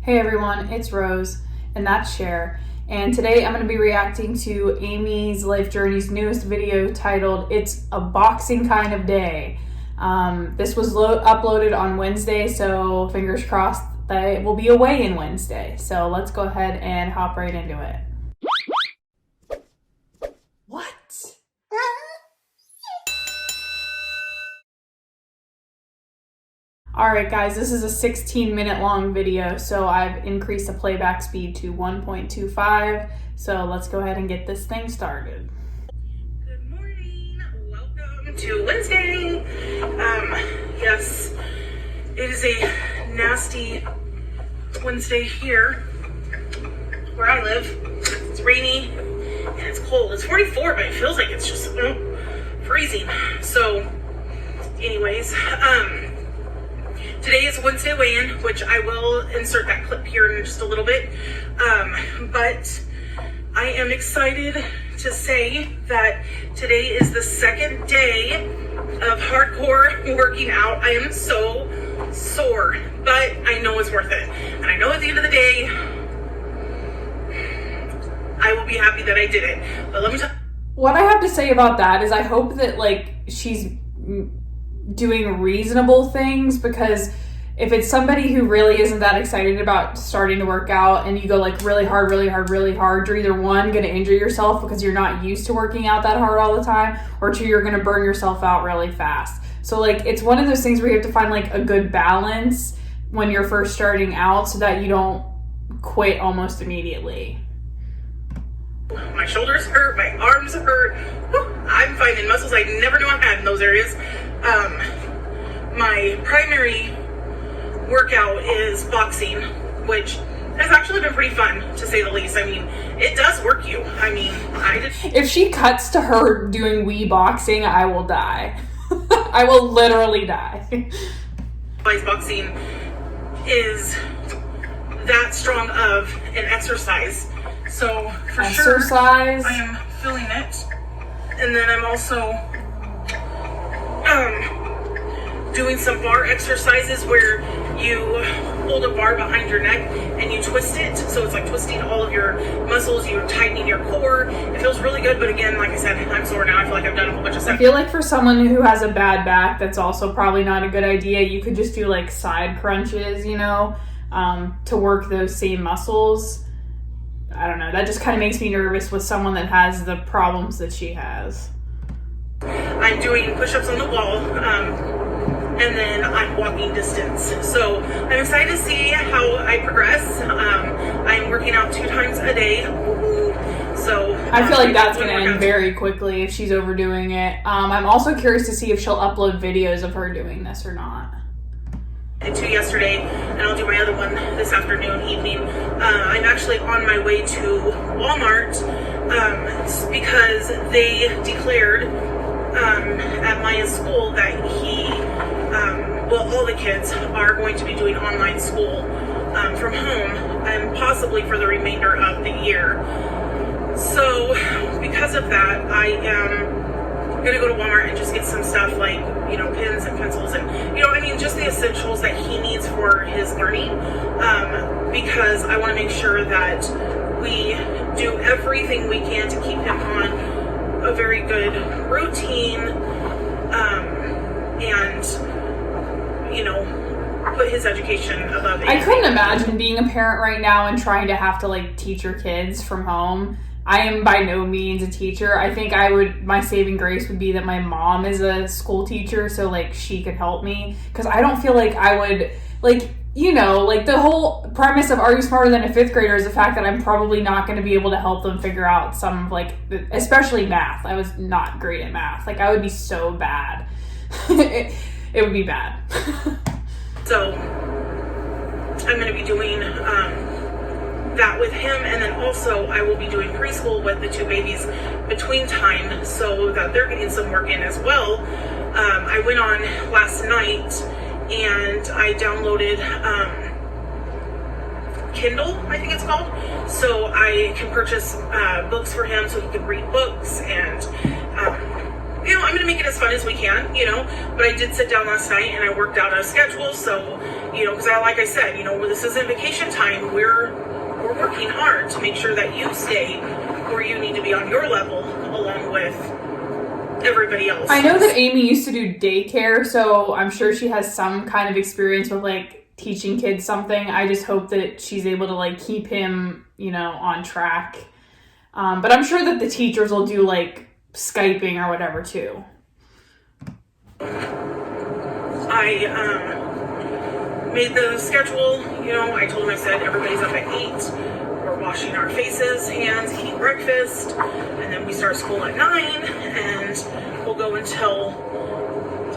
Hey everyone, it's Rose, and that's Cher. And today I'm going to be reacting to Amy's Life Journey's newest video titled, It's a Boxing Kind of Day. This was uploaded on Wednesday, so fingers crossed that it will be a weigh-in Wednesday. So let's go ahead and hop right into it. What? Alright guys, this is a 16-minute long video, so I've increased the playback speed to 1.25, so let's go ahead and get this thing started. Good morning, welcome to Wednesday. Yes, it is a nasty Wednesday here where I live. It's rainy and it's cold. It's 44, but it feels like it's just freezing. So anyways, today is Wednesday weigh-in, which I will insert that clip here in just a little bit. But I am excited to say that today is the second day of hardcore working out. I am so sore, but I know it's worth it. And I know at the end of the day, I will be happy that I did it. But let me tell you. What I have to say about that is I hope that she's doing reasonable things, because if it's somebody who really isn't that excited about starting to work out and you go really hard, you're either one, going to injure yourself because you're not used to working out that hard all the time, or two, you're going to burn yourself out really fast. So it's one of those things where you have to find a good balance when you're first starting out so that you don't quit almost immediately. My shoulders hurt, my arms hurt. I'm finding muscles I never knew I had in those areas. My primary workout is boxing, which has actually been pretty fun, to say the least. I mean, it does work you. I mean, If she cuts to her doing Wii boxing, I will die. I will literally die. Boxing is that strong of an exercise. So for exercise? Sure, I am feeling it. And then I'm also doing some bar exercises where you hold a bar behind your neck and you twist it. So it's like twisting all of your muscles, you're tightening your core. It feels really good, but again, like I said, I'm sore now. I feel like I've done a whole bunch of stuff. I feel like for someone who has a bad back, that's also probably not a good idea. You could just do side crunches, to work those same muscles. I don't know. That just kind of makes me nervous with someone that has the problems that she has. I'm doing push-ups on the wall, and then I'm walking distance. So I'm excited to see how I progress. I'm working out 2 times a day. So I feel like that's going to end very quickly if she's overdoing it. I'm also curious to see if she'll upload videos of her doing this or not. I did 2 yesterday, and I'll do my other one this afternoon, evening. I'm actually on my way to Walmart because they declared at Maya's school that all the kids are going to be doing online school from home, and possibly for the remainder of the year. So because of that, I am gonna go to Walmart and just get some stuff pens and pencils and just the essentials that he needs for his learning, because I want to make sure that we do everything we can to keep him on a very good routine, and put his education above anything. I couldn't imagine being a parent right now and trying to have to teach your kids from home. I am by no means a teacher. I think my saving grace would be that my mom is a school teacher, so she could help me, because I don't feel like I would, the whole premise of Are You Smarter Than a Fifth Grader is the fact that I'm probably not going to be able to help them figure out some especially math. I was not great at math. I would be so bad. It would be bad. So I'm going to be doing that with him, and then also I will be doing preschool with the 2 babies between time, so that they're getting some work in as well. I went on last night and I downloaded Kindle, I think it's called, so I can purchase books for him so he can read books, and I'm going to make it as fun as we can, but I did sit down last night and I worked out a schedule, so because like I said, this isn't vacation time. We're working hard to make sure that you stay where you need to be on your level, along with everybody else. I know that Amy used to do daycare, so I'm sure she has some kind of experience with like teaching kids something. I just hope that she's able to like keep him, on track. But I'm sure that the teachers will do like Skyping or whatever too. I made the schedule. I told him, I said everybody's up at 8. We're washing our faces, hands, eating breakfast, and then we start school at 9, and we'll go until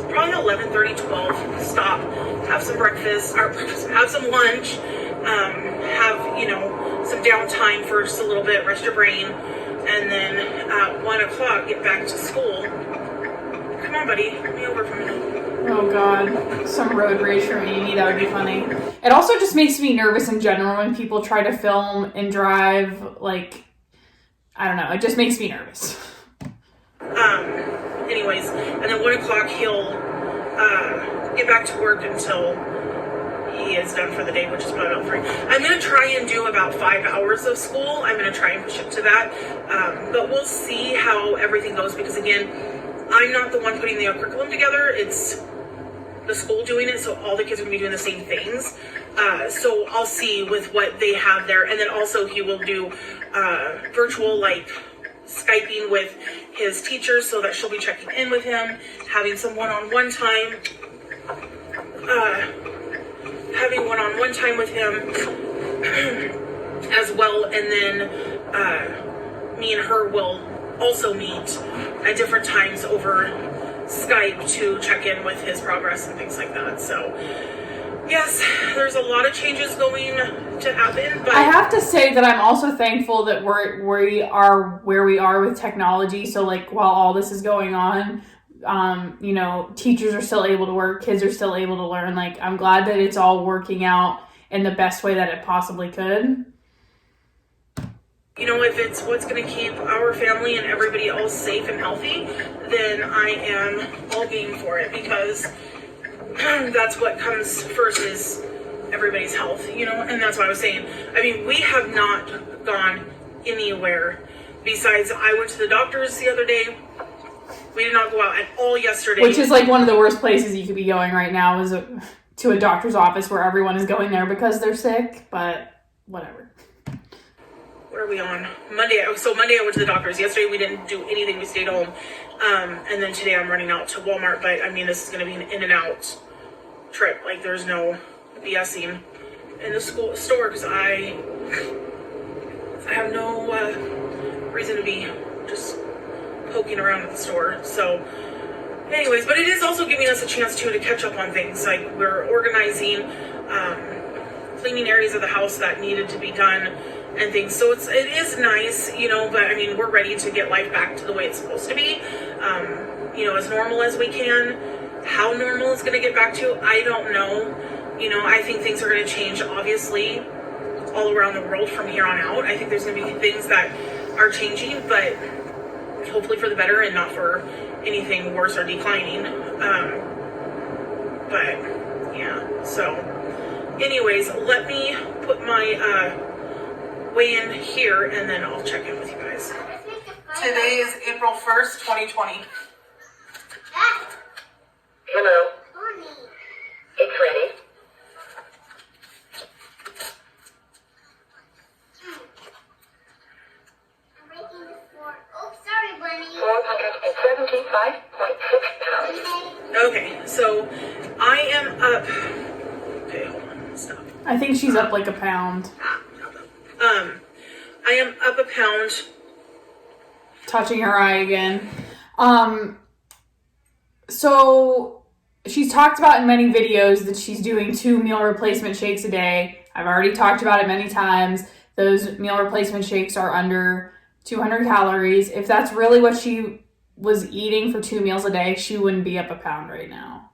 probably 11:30, 12. Stop, have some breakfast, or have some lunch, have some downtime for just a little bit, rest your brain, and then at 1 o'clock get back to school. Come on, buddy, let me over for a minute. Oh God, some road rage from Amy, that would be funny. It also just makes me nervous in general when people try to film and drive, like, I don't know, it just makes me nervous. Anyways, and then 1 o'clock he'll get back to work until he is done for the day, which is probably about 3. I'm going to try and do about 5 hours of school. I'm going to try and push it to that, but we'll see how everything goes, because again, I'm not the one putting the curriculum together. It's the school doing it, so all the kids are going to be doing the same things. So I'll see with what they have there. And then also he will do virtual, like, Skyping with his teachers, so that she'll be checking in with him, having some one-on-one time. With him as well. And then me and her will also meet at different times over Skype to check in with his progress and things like that. So yes, there's a lot of changes going to happen, but I have to say that I'm also thankful that we are where we are with technology. So like while all this is going on, teachers are still able to work, kids are still able to learn. Like, I'm glad that it's all working out in the best way that it possibly could. If it's what's going to keep our family and everybody else safe and healthy, then I am all game for it, because that's what comes first, is everybody's health, and that's what I was saying. I mean, we have not gone anywhere besides I went to the doctor's the other day. We did not go out at all yesterday. Which is like one of the worst places you could be going right now, is to a doctor's office where everyone is going there because they're sick, but whatever. What are we on? Monday. So Monday I went to the doctor's. Yesterday we didn't do anything. We stayed home. And then today I'm running out to Walmart. But I mean, this is going to be an in and out trip. Like, there's no BSing in the store, because I have no reason to be just poking around at the store. So anyways, but it is also giving us a chance to catch up on things. Like, we're organizing, cleaning areas of the house that needed to be done and things. So it is nice, but I mean, we're ready to get life back to the way it's supposed to be, as normal as we can. How normal it's going to get back to, I don't know. I think things are going to change, obviously, all around the world from here on out. I think there's going to be things that are changing, but hopefully for the better and not for anything worse or declining. But yeah, so anyways, let me put my weigh in here, and then I'll check in with you guys. Today is April 1st, 2020. Hello. It's ready. I'm making this for, sorry, Bunny. 475.6 pounds. Okay, so I am up. Okay, hold on, stop. I think she's up like a pound. I am up a pound. Touching her eye again. So she's talked about in many videos that she's doing 2 meal replacement shakes a day. I've already talked about it many times. Those meal replacement shakes are under 200 calories. If that's really what she was eating for 2 meals a day, she wouldn't be up a pound right now.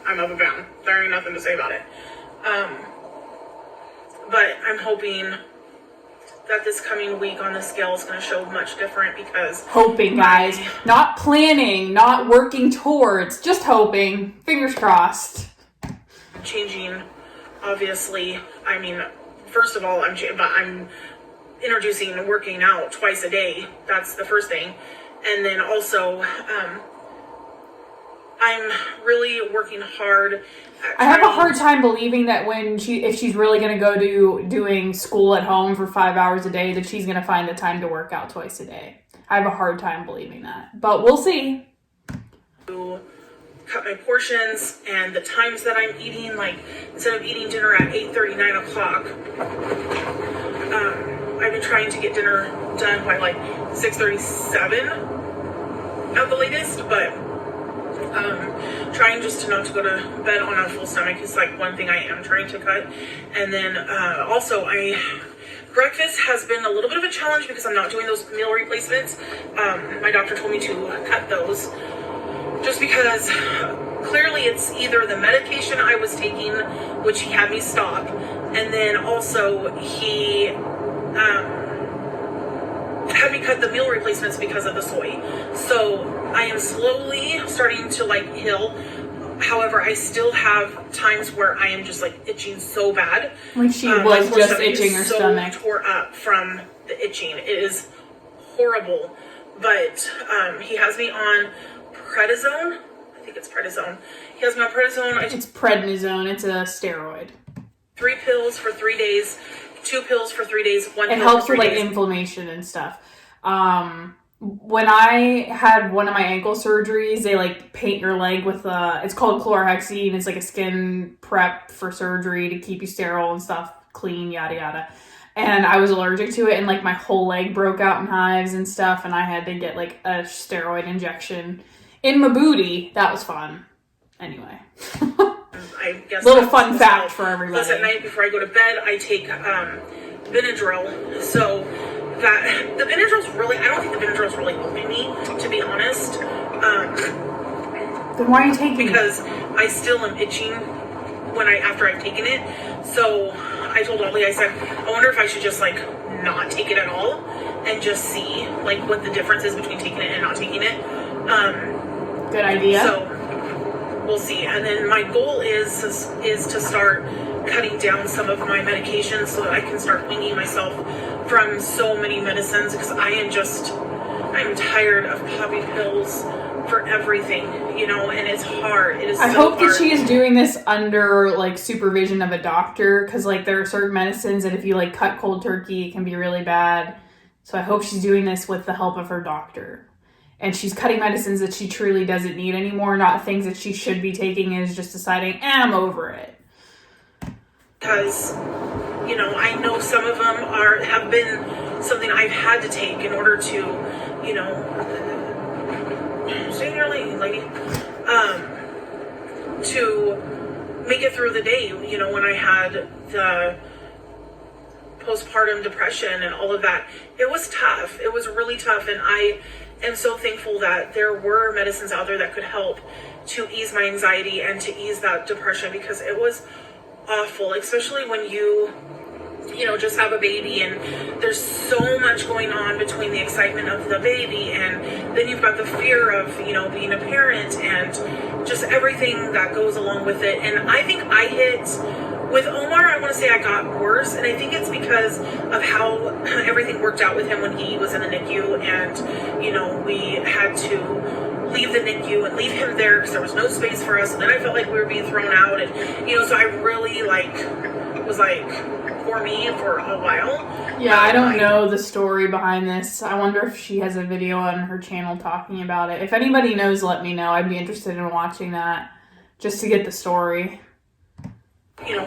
I'm up a pound. There ain't nothing to say about it. But I'm hoping that this coming week on the scale is going to show much different because... Hoping, guys. Not planning, not working towards, just hoping. Fingers crossed. Changing, obviously. I mean, first of all, I'm introducing working out twice a day. That's the first thing. And then also, I'm really working hard. I have a hard time believing that if she's really going to go to doing school at home for 5 hours a day, that she's going to find the time to work out twice a day. I have a hard time believing that, but we'll see. To cut my portions and the times that I'm eating, like instead of eating dinner at 8:30, 9 o'clock, I've been trying to get dinner done by like 6:37 at the latest, but trying just not to go to bed on a full stomach is like one thing I am trying to cut. And then also breakfast has been a little bit of a challenge because I'm not doing those meal replacements. My doctor told me to cut those just because clearly it's either the medication I was taking, which he had me stop, and then also he had me cut the meal replacements because of the soy. So I am slowly starting to like heal. However, I still have times where I am just like itching so bad. Like she was just itching her stomach. Tore up from the itching. It is horrible. But he has me on prednisone. I think it's prednisone. He has me on prednisone. It's prednisone. It's a steroid. 3 pills for 3 days. 2 pills for 3 days. 1 pill It helps for 3 with like days. inflammation and stuff. When I had one of my ankle surgeries, they like paint your leg with it's called chlorhexidine. It's like a skin prep for surgery to keep you sterile and stuff, clean, yada yada. And I was allergic to it, and like my whole leg broke out in hives and stuff, and I had to get like a steroid injection in my booty. That was fun. Anyway. I guess little fun fact for everybody. Plus at night before I go to bed, I take Benadryl. So that the Benadryl's really, I don't think the Benadryl's really helping me, to be honest. Then why are you taking it? Because I still am itching after I've taken it. So I told Ollie, I said, I wonder if I should just like not take it at all and just see like what the difference is between taking it and not taking it. Good idea. So we'll see. And then my goal is to start cutting down some of my medications so that I can start weaning myself from so many medicines, because I'm tired of popping pills for everything, and it's hard. It is so I hope hard. that she is doing this under like supervision of a doctor, because like there are certain medicines that if you like cut cold turkey, it can be really bad. So I hope she's doing this with the help of her doctor. And she's cutting medicines that she truly doesn't need anymore, not things that she should be taking, and is just deciding, I'm over it. Because, I know some of them have been something I've had to take in order to, stay here, lady, to make it through the day, when I had the postpartum depression and all of that. It was tough. It was really tough, and I am so thankful that there were medicines out there that could help to ease my anxiety and to ease that depression, because it was awful, especially when you just have a baby and there's so much going on between the excitement of the baby and then you've got the fear of being a parent and just everything that goes along with it. And I think I hit with Omar, I want to say I got worse, and I think it's because of how everything worked out with him when he was in the NICU, and we had to leave the NICU and leave him there because there was no space for us, and then I felt like we were being thrown out, and so I really was for me for a while. Yeah, I don't know the story behind this. I wonder if she has a video on her channel talking about it. If anybody knows, let me know. I'd be interested in watching that just to get the story.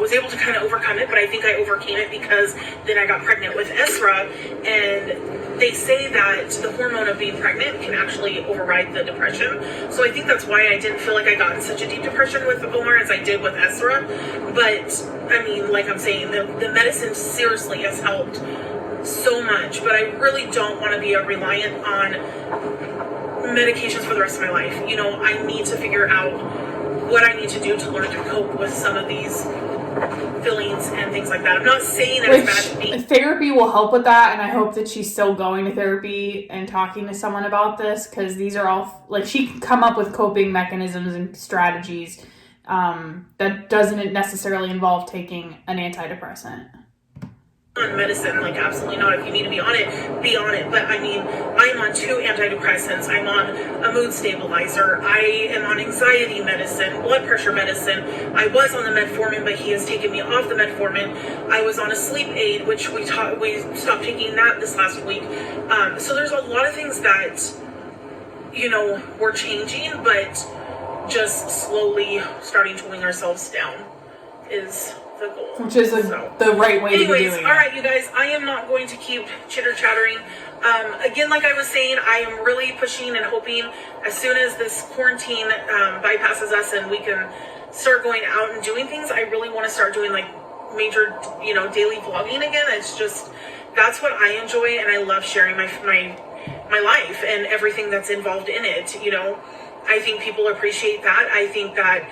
Was able to kind of overcome it, but I think I overcame it because then I got pregnant with Esra, and they say that the hormone of being pregnant can actually override the depression. So I think that's why I didn't feel like I got in such a deep depression with Omar as I did with Esra. But I mean, like I'm saying, the medicine seriously has helped so much, but I really don't want to be reliant on medications for the rest of my life. I need to figure out what I need to do to learn to cope with some of these feelings and things like that. I'm not saying that it's bad to me. Therapy will help with that, and I hope that she's still going to therapy and talking to someone about this, because these are all, like, she can come up with coping mechanisms and strategies that doesn't necessarily involve taking an antidepressant. On medicine, like, absolutely not. If you need to be on it, be on it. But I mean, I'm on 2 antidepressants. I'm on a mood stabilizer. I am on anxiety medicine, blood pressure medicine. I was on the metformin, but he has taken me off the metformin. I was on a sleep aid, which we stopped taking that this last week. So there's a lot of things that, you know, we're changing, but just slowly starting to wing ourselves down is the goal. Which is the right way to be doing it. All right, you guys, I am not going to keep chitter-chattering. Again, like I was saying, I am really pushing and hoping as soon as this quarantine bypasses us and we can start going out and doing things, I really want to start doing, like, major, you know, daily vlogging again. It's just, that's what I enjoy, and I love sharing my life and everything that's involved in it, you know. I think people appreciate that. I think that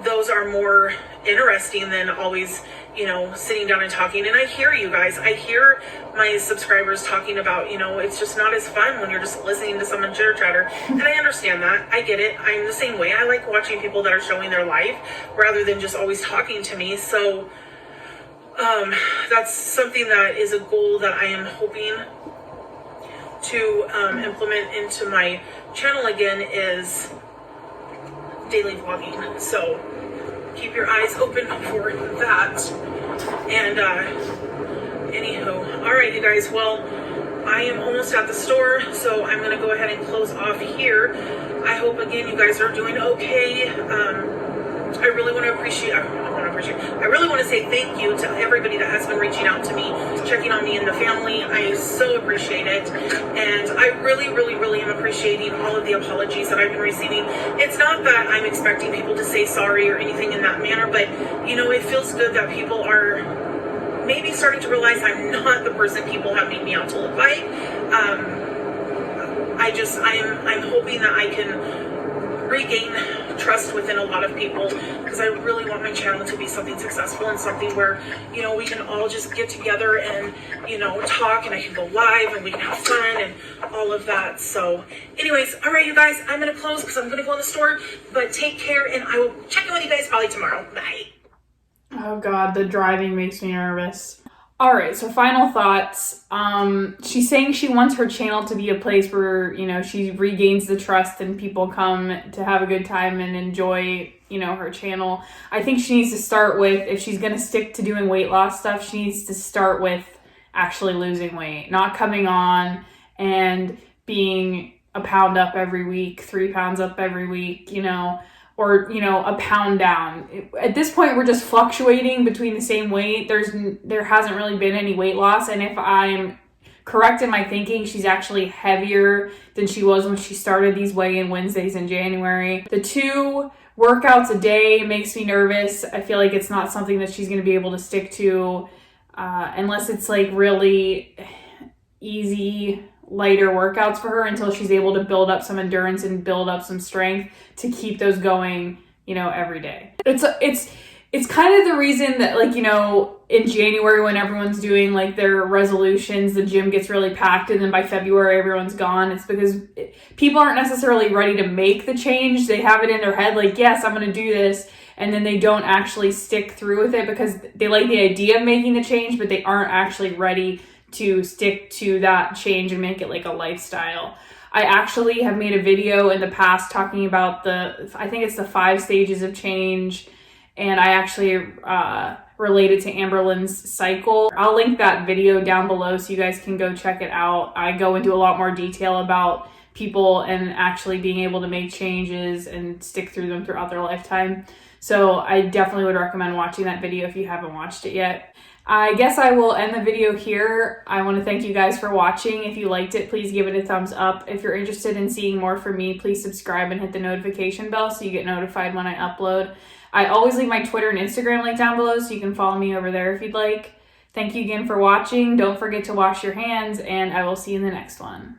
those are more interesting than always, you know, sitting down and talking. And I hear you guys. I hear my subscribers talking about, you know, it's just not as fun when you're just listening to someone chitter chatter. And I understand that. I get it. I'm the same way. I like watching people that are showing their life rather than just always talking to me. So that's something that is a goal that I am hoping to implement into my channel again, is daily vlogging. So keep your eyes open for that. And anywho, all right, you guys, well, I am almost at the store, so I'm gonna go ahead and close off here. I hope, again, you guys are doing okay. I really want to say thank you to everybody that has been reaching out to me, checking on me and the family. I so appreciate it. And I really, really, really am appreciating all of the apologies that I've been receiving. It's not that I'm expecting people to say sorry or anything in that manner, but, you know, it feels good that people are maybe starting to realize I'm not the person people have made me out to look like. I'm hoping that I can regain trust within a lot of people, because I really want my channel to be something successful and something where, you know, we can all just get together and, you know, talk, and I can go live and we can have fun and all of that. So anyways, all right, you guys, I'm gonna close because I'm gonna go in the store, but take care, and I will check in with you guys probably tomorrow. Bye. Oh God, the driving makes me nervous. All right, so final thoughts. She's saying she wants her channel to be a place where, you know, she regains the trust and people come to have a good time and enjoy, you know, her channel. I think she needs to start with, if she's going to stick to doing weight loss stuff, she needs to start with actually losing weight, not coming on and being a pound up every week, 3 pounds up every week, you know, or, you know, a pound down. At this point, we're just fluctuating between the same weight. There hasn't really been any weight loss. And if I'm correct in my thinking, she's actually heavier than she was when she started these weigh-in Wednesdays in January. The 2 workouts a day makes me nervous. I feel like it's not something that she's going to be able to stick to unless it's like really easy, lighter workouts for her, until she's able to build up some endurance and build up some strength to keep those going, you know, every day. It's kind of the reason that, like, you know, in January when everyone's doing like their resolutions, the gym gets really packed, and then by February everyone's gone. It's because people aren't necessarily ready to make the change. They have it in their head like, yes, I'm going to do this, and then they don't actually stick through with it because they like the idea of making the change, but they aren't actually ready to stick to that change and make it like a lifestyle. I actually have made a video in the past talking about I think it's the 5 stages of change, and I actually related to Amberlynn's cycle. I'll link that video down below so you guys can go check it out. I go into a lot more detail about people and actually being able to make changes and stick through them throughout their lifetime. So I definitely would recommend watching that video if you haven't watched it yet. I guess I will end the video here. I want to thank you guys for watching. If you liked it, please give it a thumbs up. If you're interested in seeing more from me, please subscribe and hit the notification bell so you get notified when I upload. I always leave my Twitter and Instagram link down below, so you can follow me over there if you'd like. Thank you again for watching. Don't forget to wash your hands, and I will see you in the next one.